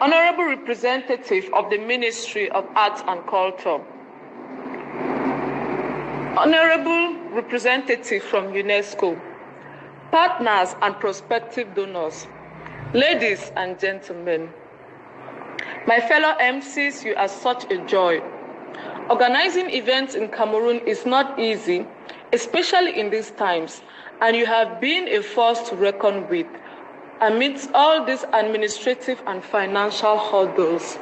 Honorable Representative of the Ministry of Arts and Culture, Honorable Representative from UNESCO, partners and prospective donors, ladies and gentlemen, my fellow MCs, you are such a joy. Organizing events in Cameroon is not easy, especially in these times, and you have been a force to reckon with amidst all these administrative and financial hurdles.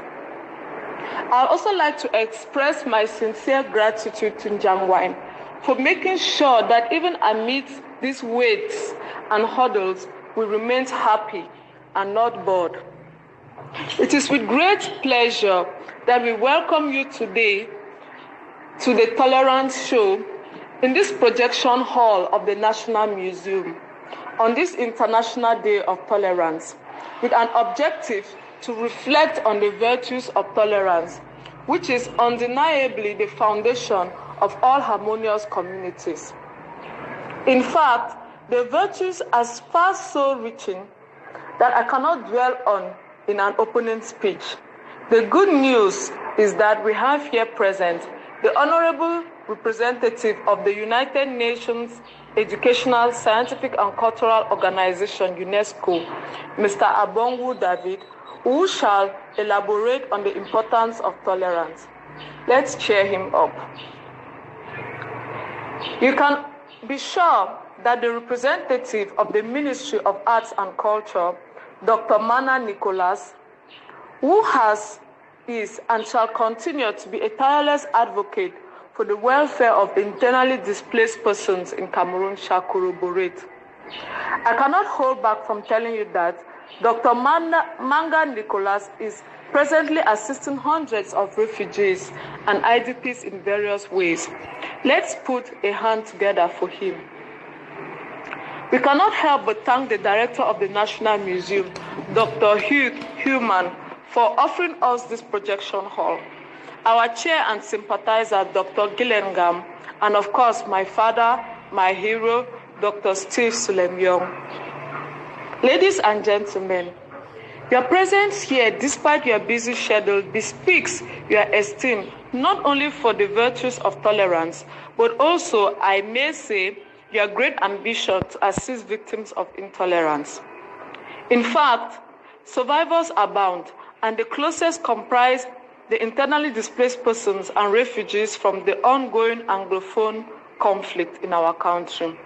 I'd also like to express my sincere gratitude to Njangwine for making sure that even amidst these weights and hurdles, we remain happy and not bored. It is with great pleasure that we welcome you today to the Tolerance Show in this projection hall of the National Museum on this International Day of Tolerance, with an objective to reflect on the virtues of tolerance, which is undeniably the foundation of all harmonious communities. In fact, the virtues are far so reaching that I cannot dwell on in an opening speech. The good news is that we have here present the Honorable Representative of the United Nations Educational, Scientific and Cultural Organization, UNESCO, Mr. Abonwu David, who shall elaborate on the importance of tolerance. Let's cheer him up. You can be sure that the representative of the Ministry of Arts and Culture, Dr. Mana Nicholas, who is and shall continue to be a tireless advocate for the welfare of internally displaced persons in Cameroon, shall corroborate. I cannot hold back from telling you that Dr. Manga Nicholas is presently assisting hundreds of refugees and IDPs in various ways. Let's put a hand together for him. We cannot help but thank the Director of the National Museum, Dr. Hugh Human, for offering us this projection hall, our chair and sympathizer, Dr. Gillingham, and of course, my father, my hero, Dr. Steve Sulem Yong. Ladies and gentlemen, your presence here, despite your busy schedule, bespeaks your esteem, not only for the virtues of tolerance, but also, I may say, your great ambition to assist victims of intolerance. In fact, survivors abound, and the closest comprise the internally displaced persons and refugees from the ongoing Anglophone conflict in our country.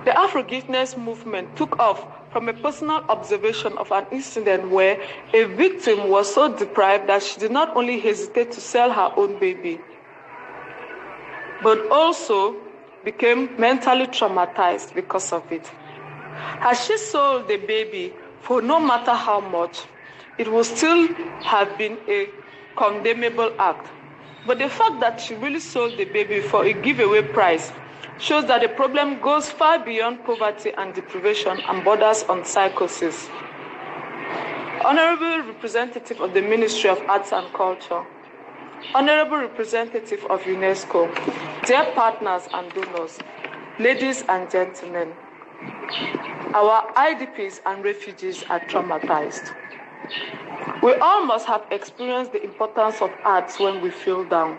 The Afrogiveness movement took off from a personal observation of an incident where a victim was so deprived that she did not only hesitate to sell her own baby, but also became mentally traumatized because of it. Had she sold the baby for no matter how much, it would still have been a condemnable act. But the fact that she really sold the baby for a giveaway price shows that the problem goes far beyond poverty and deprivation and borders on psychosis. Honorable Representative of the Ministry of Arts and Culture, Honorable Representative of UNESCO, dear partners and donors, ladies and gentlemen, our IDPs and refugees are traumatized. We all must have experienced the importance of arts when we feel down.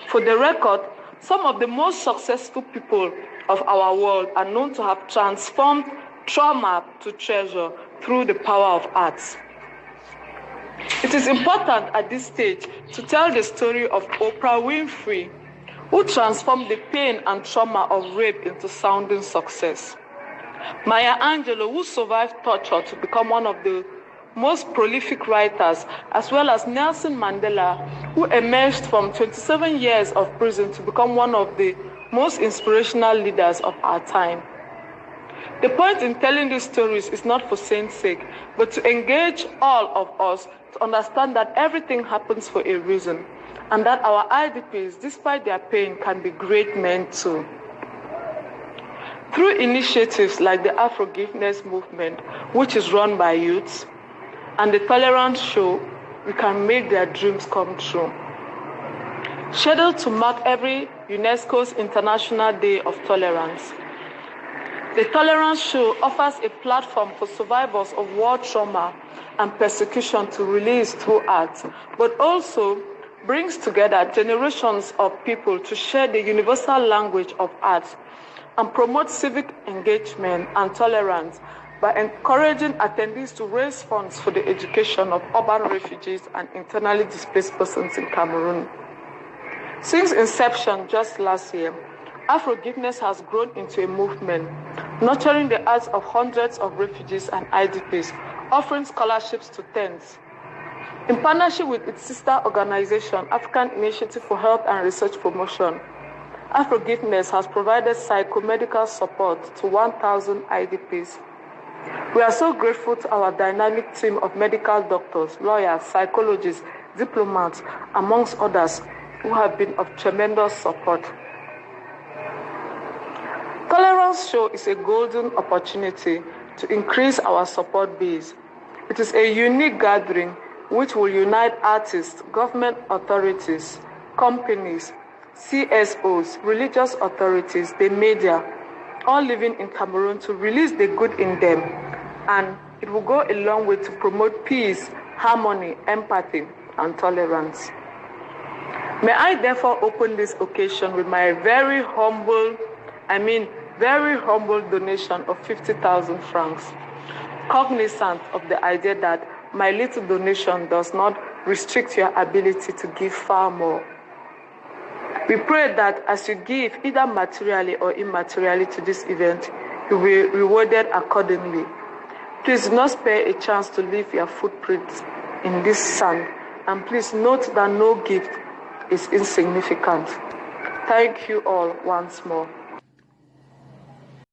For the record, some of the most successful people of our world are known to have transformed trauma to treasure through the power of arts. It is important at this stage to tell the story of Oprah Winfrey, who transformed the pain and trauma of rape into sounding success. Maya Angelou, who survived torture to become one of the most prolific writers, as well as Nelson Mandela, who emerged from 27 years of prison to become one of the most inspirational leaders of our time. The point in telling these stories is not for saying sake, but to engage all of us to understand that everything happens for a reason, and that our IDPs, despite their pain, can be great men too. Through initiatives like the Afrogiveness movement, which is run by youths, and the Tolerance Show, we can make their dreams come true. Scheduled to mark every UNESCO's International Day of Tolerance, The Tolerance Show offers a platform for survivors of war trauma and persecution to release through art, but also brings together generations of people to share the universal language of art and promote civic engagement and tolerance by encouraging attendees to raise funds for the education of urban refugees and internally displaced persons in Cameroon. Since inception just last year, Afrogiveness has grown into a movement, nurturing the arts of hundreds of refugees and IDPs, offering scholarships to tens. In partnership with its sister organization, African Initiative for Health and Research Promotion, Afrogiveness has provided psychomedical support to 1,000 IDPs. We are so grateful to our dynamic team of medical doctors, lawyers, psychologists, diplomats, amongst others, who have been of tremendous support. Tolerance Show is a golden opportunity to increase our support base. It is a unique gathering which will unite artists, government authorities, companies, CSOs, religious authorities, the media, all living in Cameroon to release the good in them. And it will go a long way to promote peace, harmony, empathy, and tolerance. May I therefore open this occasion with my very humble donation of 50,000 francs, cognizant of the idea that my little donation does not restrict your ability to give far more. We pray that as you give, either materially or immaterially to this event, you will be rewarded accordingly. Please do not spare a chance to leave your footprints in this sand, and please note that no gift is insignificant. Thank you all once more.